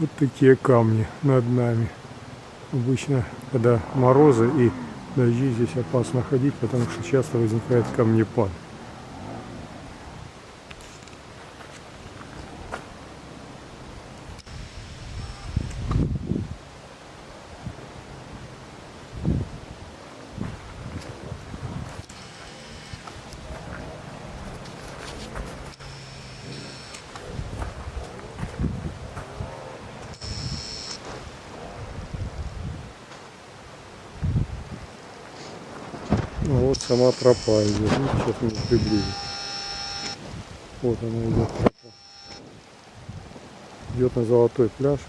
Вот такие камни над нами. Обычно, когда морозы и дожди, здесь опасно ходить, потому что часто возникает камнепад. Ну вот сама тропа идет. Ну, сейчас мы приблизим. Вот она идет тропа. Идет на Золотой пляж.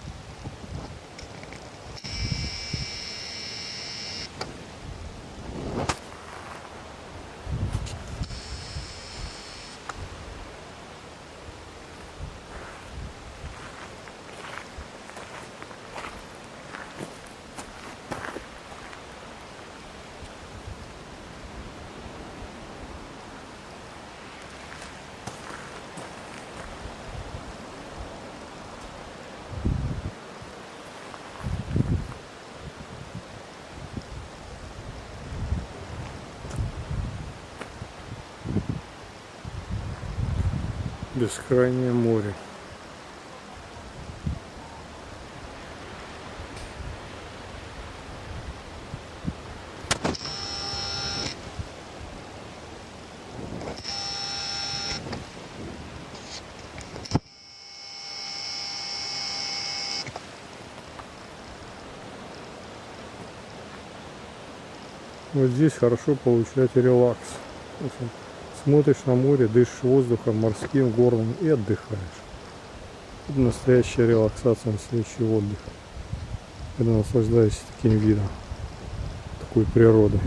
Бескрайнее море. Вот здесь хорошо получать релакс. Смотришь на море, дышишь воздухом морским, горным и отдыхаешь. Это настоящая релаксация, настоящий отдых. Когда наслаждаешься таким видом, такой природой.